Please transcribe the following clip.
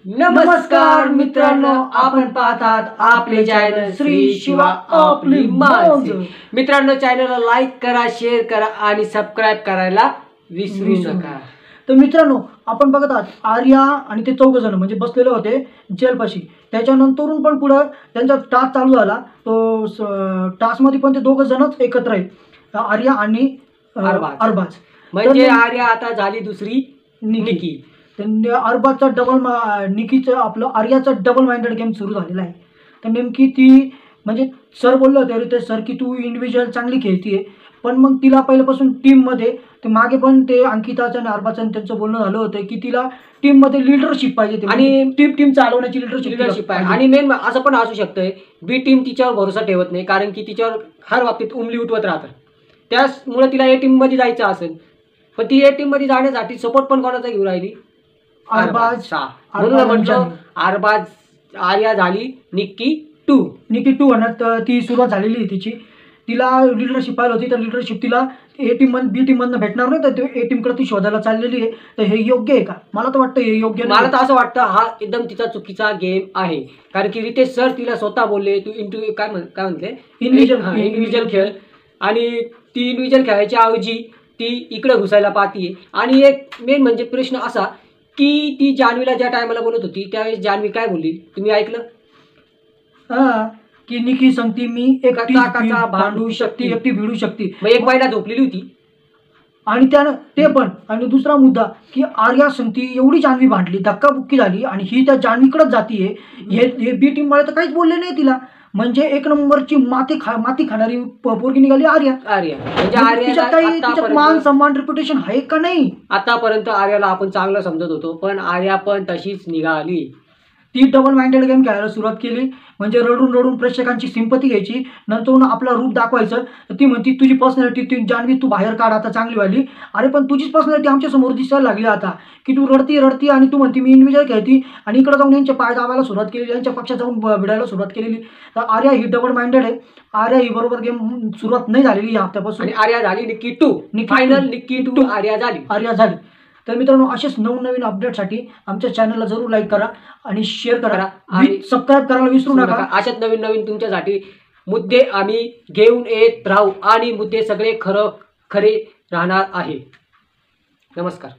नमस्कार मित्रांनो, आपण पाहतात आपले चॅनल श्री शिवा आपली माणसे। मित्रांनो, चॅनलला लाईक करा, शेअर करा आणि सबस्क्राइब करायला विसरू नका। तर मित्रांनो, आपण बघत आहात आर्या आणि ते 14 जण म्हणजे बसलेले होते जेलपाशी। त्याच्यानंतरून पण पुढे त्यांचा टास्क चालू झाला। तो टास्क मध्ये पण ते 2 जणच एकत्र आहेत, आर्या आणि अरबाज। म्हणजे आर्या आता झाली दुसरी निकी। त्यांनी अरबाजचा डबल निकीचं आपलं आर्याचा डबल माइंडेड गेम सुरू झालेला आहे। तर नेमकी ती म्हणजे सर बोलले होते ते सर की तू इंडिव्हिज्युअल चांगली खेळतीये, पण मग तिला पहिल्यापासून टीममध्ये ते मागे पण ते अंकिताचं आणि अरबाजचं त्यांचं बोलणं झालं होतं की तिला टीममध्ये लीडरशिप पाहिजे आणि टीम चालवण्याची लीडरशिप पाहिजे। आणि मेन असं पण असू शकतंय बी टीम तिच्यावर भरोसा ठेवत नाही, कारण की तिच्यावर हर बाबतीत उमली उठवत राहतात। त्यामुळे तिला ए टीम मध्ये जायचं असेल, पण ती ए टीम मध्ये जाण्यासाठी सपोर्ट पण कोणाचा घेऊन राहिली? अरबाज। अरबाज आर्या झाली निकी 2 होण्यात ती सुरुवात झालेली आहे तिची। तिला लीडरशिप पाहिजे होती, तर लीडरशिप तिला ए टीम बी टीम मधनं भेटणार नाही, तर ए टीम कडे ती शोधायला चाललेली आहे। तर हे योग्य आहे का? मला तर वाटतं हे योग्य नाही। मला तर असं वाटतं हा एकदम तिचा चुकीचा गेम आहे, कारण की रितेश सर तिला स्वतः बोलले तू काय म्हणते इंडिव्हिज्युअल खेळ, आणि ती इंडिव्हिज्युअल खेळायच्या ऐवजी ती इकडे घुसायला पाहतीये। आणि एक मेन म्हणजे प्रश्न असा की ती जान्हवीला ज्या टायमाला बोलत होती त्यावेळेस जान्हवी काय बोलली तुम्ही ऐकलं? की निकी सांगती मी एकटी भांडू शकते, एकटी भिडू शकते। मग एक बाईला झोपलेली होती। आणि त्यानं ते पण, आणि दुसरा मुद्दा की आर्या सांगती एवढी जान्हवी भांडली, धक्काबुक्की झाली आणि ही त्या जान्हवीकडेच जातीये। हे बी टीम मला तर काहीच बोलले नाही तिला। म्हणजे एक नंबरची माती खाणारी पोरगी निघाली आर्या। म्हणजे आर्याला मान सन्मान रेप्युटेशन आहे का नाही? आतापर्यंत आर्याला आपण चांगलं समजत होतो, पण आर्या पण तशीच निघाली। ती डबल माइंडेड गेम खेळायला सुरुवात केली, म्हणजे रडून रडून प्रेक्षकांची सिंपती घ्यायची, नंतर आपला रूप दाखवायचं। तर ती म्हणती तुझी पर्सनॅलिटी ती जान्हवी तू बाहेर काढ आता चांगली वाली। अरे पण तुझीच पर्सनॅलिटी आमच्या समोर दिसायला लागली आता, की तू रडती आणि तू म्हणती मी इंडिव्हिज्युअल खेळती, आणि इकडे जाऊन यांचे पाय दाबायला सुरुवात केली, यांच्या पक्षात जाऊन भिडायला सुरुवात केलेली। तर आर्या ही डबल माइंडेड आहे। आर्या ही बरोबर गेम सुरुवात नाही झालेली या हप्त्यापासून। आर्या झाली निकी 2 फायनल, निकी 2 आर्या झाली। तर मित्रांनो, असेच नवनवीन अपडेटसाठी आमच्या चॅनलला जरूर लाईक करा आणि शेअर करा आणि सबस्क्राईब करायला विसरू नका। अशाच नवीन तुमच्यासाठी मुद्दे आम्ही घेऊन येत राहू, आणि मुद्दे सगळे खरे राहणार आहे। नमस्कार।